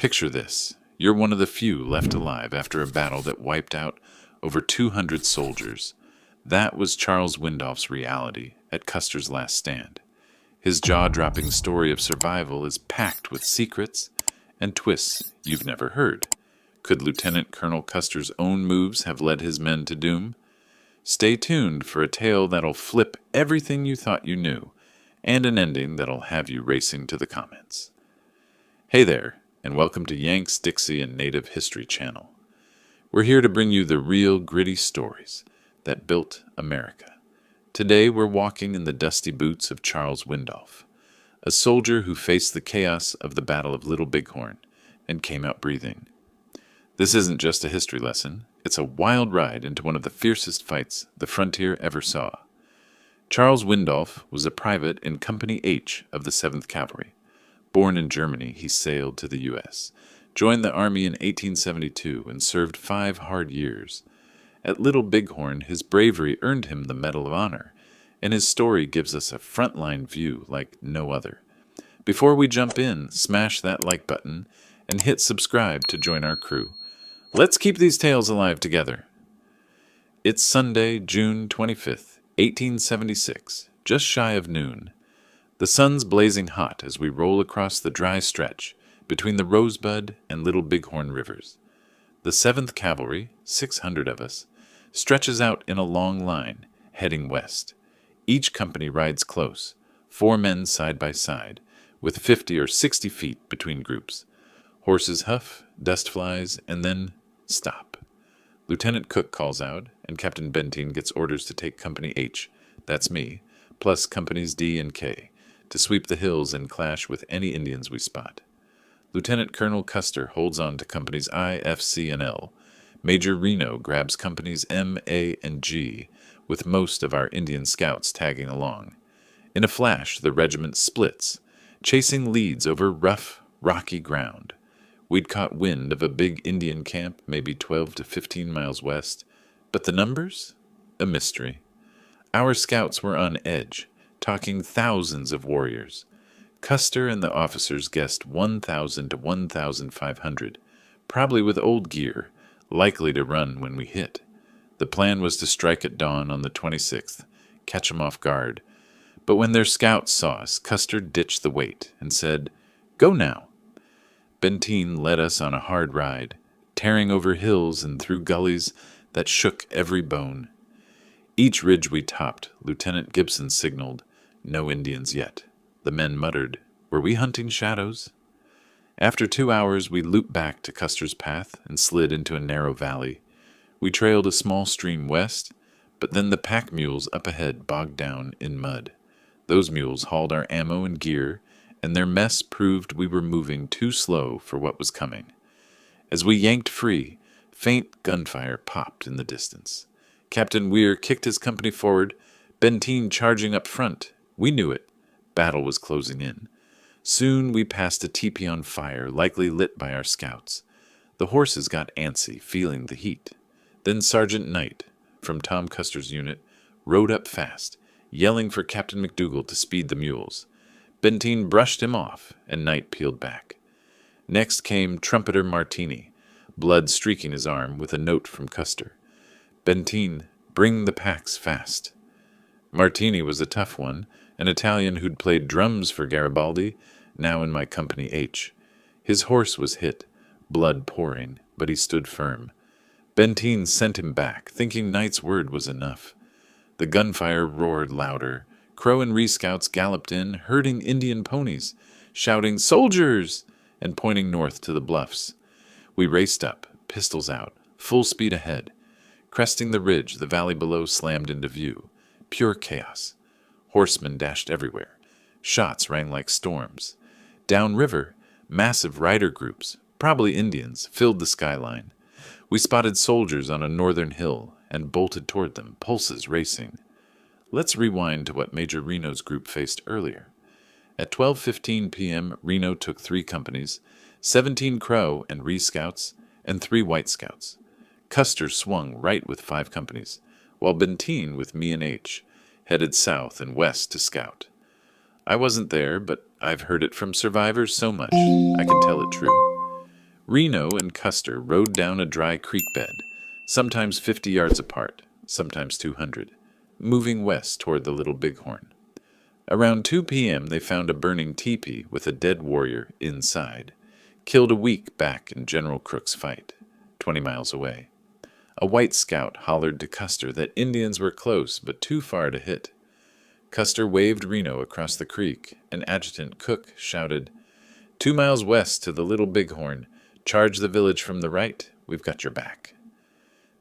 Picture this. You're one of the few left alive after a battle that wiped out over 200 soldiers. That was Charles Windolph's reality at Custer's Last Stand. His jaw-dropping story of survival is packed with secrets and twists you've never heard. Could Lieutenant Colonel Custer's own moves have led his men to doom? Stay tuned for a tale that'll flip everything you thought you knew, and an ending that'll have you racing to the comments. Hey there, and welcome to Yanks, Dixie, and Native History Channel. We're here to bring you the real gritty stories that built America. Today we're walking in the dusty boots of Charles Windolph, a soldier who faced the chaos of the Battle of Little Bighorn and came out breathing. This isn't just a history lesson, it's a wild ride into one of the fiercest fights the frontier ever saw. Charles Windolph was a private in Company H of the 7th Cavalry. Born in Germany, he sailed to the U.S., joined the Army in 1872, and served 5 hard years. At Little Bighorn, his bravery earned him the Medal of Honor, and his story gives us a frontline view like no other. Before we jump in, smash that like button and hit subscribe to join our crew. Let's keep these tales alive together. It's Sunday, June 25th, 1876, just shy of noon. The sun's blazing hot as we roll across the dry stretch between the Rosebud and Little Bighorn rivers. The 7th Cavalry, 600 of us, stretches out in a long line, heading west. Each company rides close, 4 men side by side, with 50 or 60 feet between groups. Horses huff, dust flies, and then stop. Lieutenant Cook calls out, and Captain Benteen gets orders to take Company H, that's me, plus Companies D and K, to sweep the hills and clash with any Indians we spot. Lieutenant Colonel Custer holds on to Companies I, F, C, and L. Major Reno grabs Companies M, A, and G, with most of our Indian scouts tagging along. In a flash, the regiment splits, chasing leads over rough, rocky ground. We'd caught wind of a big Indian camp, maybe 12 to 15 miles west, but the numbers? A mystery. Our scouts were on edge, talking thousands of warriors. Custer and the officers guessed 1,000 to 1,500, probably with old gear, likely to run when we hit. The plan was to strike at dawn on the 26th, catch them off guard. But when their scouts saw us, Custer ditched the wait and said, "Go now." Benteen led us on a hard ride, tearing over hills and through gullies that shook every bone. Each ridge we topped, Lieutenant Gibson signaled, "No Indians yet." The men muttered, "Were we hunting shadows?" After 2 hours, we looped back to Custer's path and slid into a narrow valley. We trailed a small stream west, but then the pack mules up ahead bogged down in mud. Those mules hauled our ammo and gear, and their mess proved we were moving too slow for what was coming. As we yanked free, faint gunfire popped in the distance. Captain Weir kicked his company forward, Benteen charging up front. We knew it. Battle was closing in. Soon we passed a teepee on fire, likely lit by our scouts. The horses got antsy, feeling the heat. Then Sergeant Knight, from Tom Custer's unit, rode up fast, yelling for Captain McDougal to speed the mules. Benteen brushed him off, and Knight peeled back. Next came Trumpeter Martini, blood streaking his arm, with a note from Custer. "Benteen, bring the packs fast." Martini was a tough one, an Italian who'd played drums for Garibaldi, now in my Company H. His horse was hit, blood pouring, but he stood firm. Benteen sent him back, thinking Knight's word was enough. The gunfire roared louder. Crow and Ree-scouts galloped in, herding Indian ponies, shouting, "Soldiers!" and pointing north to the bluffs. We raced up, pistols out, full speed ahead. Cresting the ridge, the valley below slammed into view. Pure chaos. Horsemen dashed everywhere. Shots rang like storms. Downriver, massive rider groups, probably Indians, filled the skyline. We spotted soldiers on a northern hill and bolted toward them, pulses racing. Let's rewind to what Major Reno's group faced earlier. At 12:15 p.m., Reno took 3 companies, 17 Crow and Ree Scouts, and 3 White Scouts. Custer swung right with 5 companies, while Benteen, with me and H, headed south and west to scout. I wasn't there, but I've heard it from survivors so much, I can tell it true. Reno and Custer rode down a dry creek bed, sometimes 50 yards apart, sometimes 200, moving west toward the Little Bighorn. Around 2 p.m. they found a burning teepee with a dead warrior inside, killed a week back in General Crook's fight, 20 miles away. A white scout hollered to Custer that Indians were close but too far to hit. Custer waved Reno across the creek, and Adjutant Cook shouted, 2 miles west to the Little Bighorn. Charge the village from the right. We've got your back.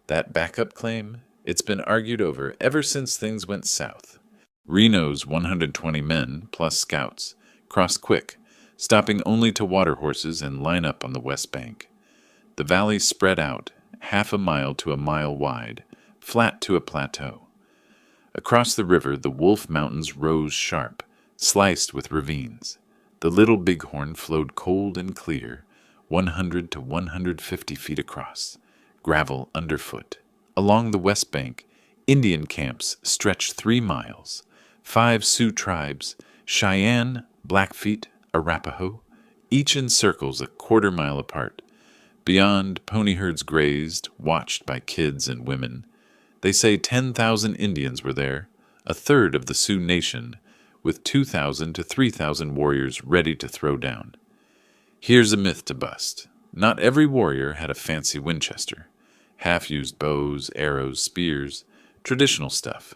That backup claim, it's been argued over ever since things went south. Reno's 120 men, plus scouts, crossed quick, stopping only to water horses and line up on the west bank. The valley spread out, half a mile to a mile wide, flat to a plateau. Across the river, the Wolf Mountains rose sharp, sliced with ravines. The Little Bighorn flowed cold and clear, 100 to 150 feet across, gravel underfoot. Along the west bank, Indian camps stretched 3 miles. 5 Sioux tribes, Cheyenne, Blackfeet, Arapaho, each in circles a quarter-mile apart. Beyond, pony herds grazed, watched by kids and women. They say 10,000 Indians were there, a third of the Sioux nation, with 2,000 to 3,000 warriors ready to throw down. Here's a myth to bust. Not every warrior had a fancy Winchester. Half used bows, arrows, spears, traditional stuff.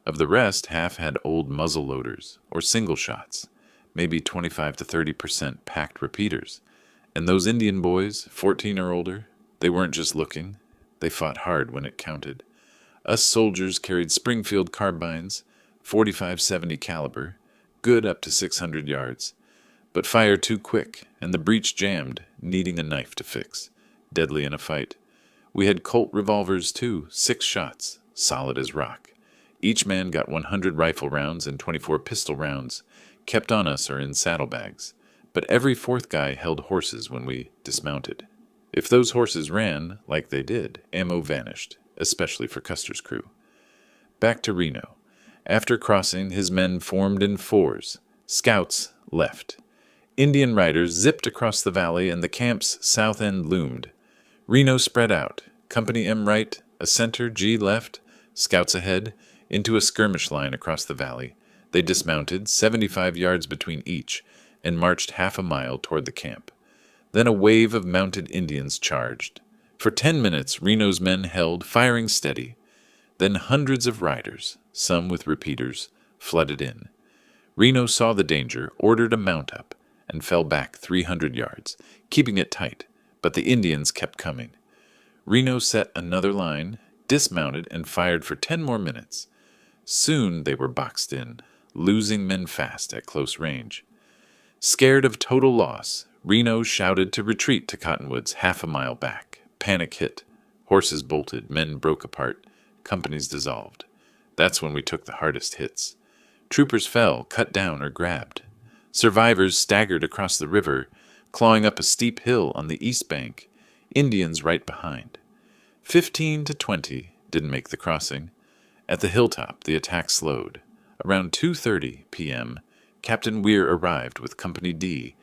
Of the rest, half had old muzzle loaders, or single shots, maybe 25 to 30% packed repeaters. And those Indian boys, 14 or older, they weren't just looking. They fought hard when it counted. Us soldiers carried Springfield carbines, 45-70 caliber, good up to 600 yards. But fire too quick, and the breech jammed, needing a knife to fix. Deadly in a fight. We had Colt revolvers too, 6 shots, solid as rock. Each man got 100 rifle rounds and 24 pistol rounds, kept on us or in saddlebags. But every 4th guy held horses when we dismounted. If those horses ran, like they did, ammo vanished, especially for Custer's crew. Back to Reno. After crossing, his men formed in 4s. Scouts left. Indian riders zipped across the valley, and the camp's south end loomed. Reno spread out, Company M right, a center, G left, scouts ahead, into a skirmish line across the valley. They dismounted, 75 yards between each, and marched half a mile toward the camp. Then a wave of mounted Indians charged. For 10 minutes, Reno's men held, firing steady. Then hundreds of riders, some with repeaters, flooded in. Reno saw the danger, ordered a mount-up, and fell back 300 yards, keeping it tight, but the Indians kept coming. Reno set another line, dismounted, and fired for 10 more minutes. Soon they were boxed in, losing men fast at close range. Scared of total loss, Reno shouted to retreat to Cottonwoods half a mile back. Panic hit. Horses bolted, men broke apart, companies dissolved. That's when we took the hardest hits. Troopers fell, cut down, or grabbed. Survivors staggered across the river, clawing up a steep hill on the east bank, Indians right behind. 15 to 20 didn't make the crossing. At the hilltop, the attack slowed. Around 2:30 p.m., Captain Weir arrived with Company D,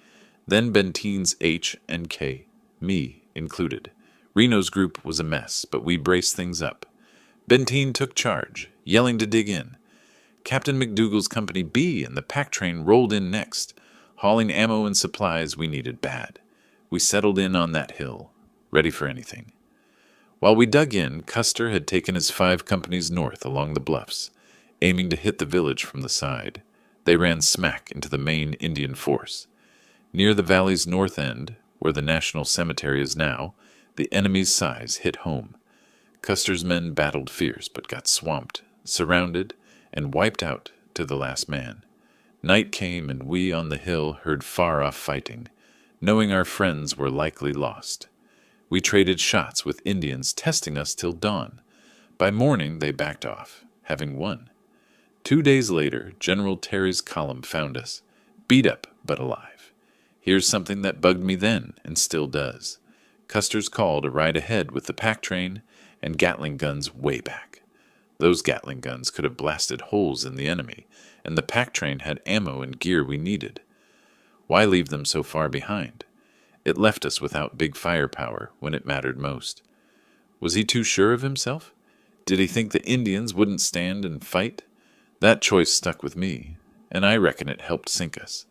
then Benteen's H and K, me included. Reno's group was a mess, but we braced things up. Benteen took charge, yelling to dig in. Captain McDougal's Company B and the pack train rolled in next, hauling ammo and supplies we needed bad. We settled in on that hill, ready for anything. While we dug in, Custer had taken his 5 companies north along the bluffs, aiming to hit the village from the side. They ran smack into the main Indian force. Near the valley's north end, where the National Cemetery is now, the enemy's size hit home. Custer's men battled fierce but got swamped, surrounded, and wiped out to the last man. Night came, and we on the hill heard far-off fighting, knowing our friends were likely lost. We traded shots with Indians testing us till dawn. By morning they backed off, having won. 2 days later, General Terry's column found us, beat up but alive. Here's something that bugged me then, and still does. Custer's call to ride ahead with the pack train and Gatling guns way back. Those Gatling guns could have blasted holes in the enemy, and the pack train had ammo and gear we needed. Why leave them so far behind? It left us without big firepower when it mattered most. Was he too sure of himself? Did he think the Indians wouldn't stand and fight? That choice stuck with me, and I reckon it helped sink us.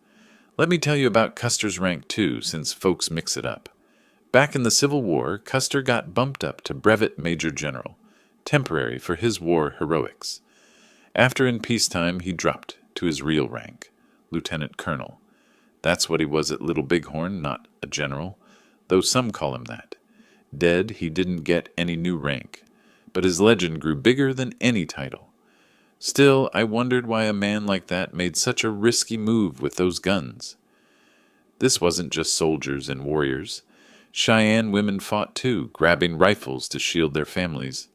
Let me tell you about Custer's rank too, since folks mix it up. Back in the Civil War, Custer got bumped up to Brevet Major General, temporary for his war heroics. After in peacetime he dropped to his real rank, Lieutenant Colonel. That's what he was at Little Bighorn, not a general, though some call him that. Dead, he didn't get any new rank, but his legend grew bigger than any title. Still, I wondered why a man like that made such a risky move with those guns. This wasn't just soldiers and warriors. Cheyenne women fought too, grabbing rifles to shield their families.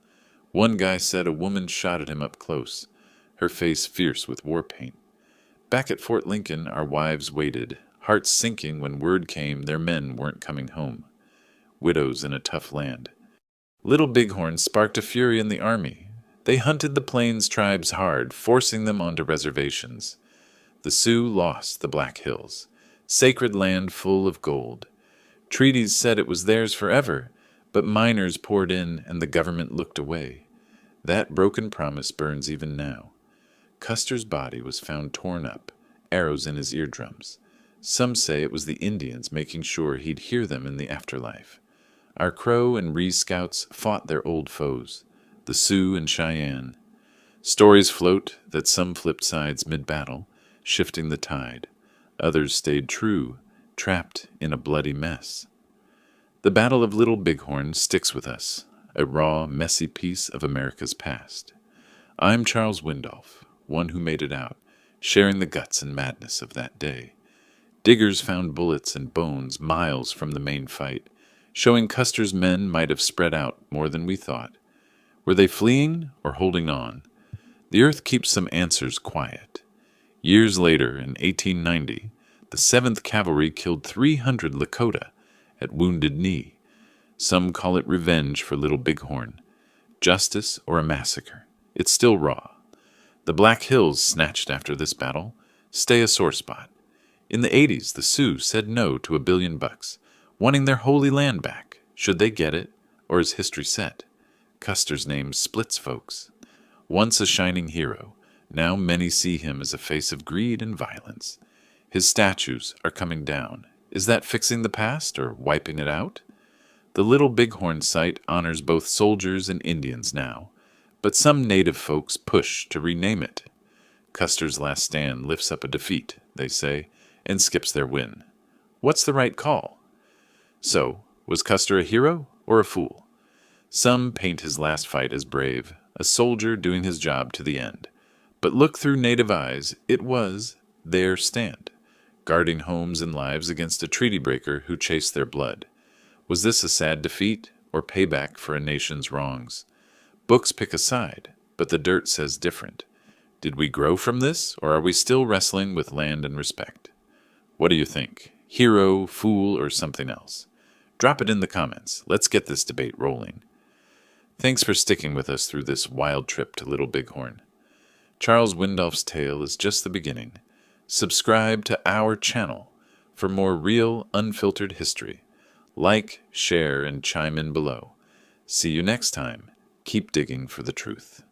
One guy said a woman shot at him up close, her face fierce with war paint. Back at Fort Lincoln, our wives waited, hearts sinking when word came their men weren't coming home. Widows in a tough land. Little Bighorn sparked a fury in the army. They hunted the Plains tribes hard, forcing them onto reservations. The Sioux lost the Black Hills, sacred land full of gold. Treaties said it was theirs forever, but miners poured in and the government looked away. That broken promise burns even now. Custer's body was found torn up, arrows in his eardrums. Some say it was the Indians making sure he'd hear them in the afterlife. Our Crow and Ree scouts fought their old foes, the Sioux and Cheyenne. Stories float that some flipped sides mid-battle, shifting the tide. Others stayed true, trapped in a bloody mess. The Battle of Little Bighorn sticks with us, a raw, messy piece of America's past. I'm Charles Windolph, one who made it out, sharing the guts and madness of that day. Diggers found bullets and bones miles from the main fight, showing Custer's men might have spread out more than we thought. Were they fleeing or holding on? The earth keeps some answers quiet. Years later, in 1890, the 7th Cavalry killed 300 Lakota at Wounded Knee. Some call it revenge for Little Bighorn, justice or a massacre. It's still raw. The Black Hills, snatched after this battle, stay a sore spot. In the 80s, the Sioux said no to $1 billion, wanting their holy land back. Should they get it, or is history set? Custer's name splits folks. Once a shining hero, now many see him as a face of greed and violence. His statues are coming down. Is that fixing the past or wiping it out? The Little Bighorn site honors both soldiers and Indians now, but some native folks push to rename it. Custer's Last Stand lifts up a defeat, they say, and skips their win. What's the right call? So, was Custer a hero or a fool? Some paint his last fight as brave, a soldier doing his job to the end. But look through native eyes, it was their stand, guarding homes and lives against a treaty breaker who chased their blood. Was this a sad defeat or payback for a nation's wrongs? Books pick a side, but the dirt says different. Did we grow from this, or are we still wrestling with land and respect? What do you think? Hero, fool, or something else? Drop it in the comments. Let's get this debate rolling. Thanks for sticking with us through this wild trip to Little Bighorn. Charles Windolph's tale is just the beginning. Subscribe to our channel for more real, unfiltered history. Like, share, and chime in below. See you next time. Keep digging for the truth.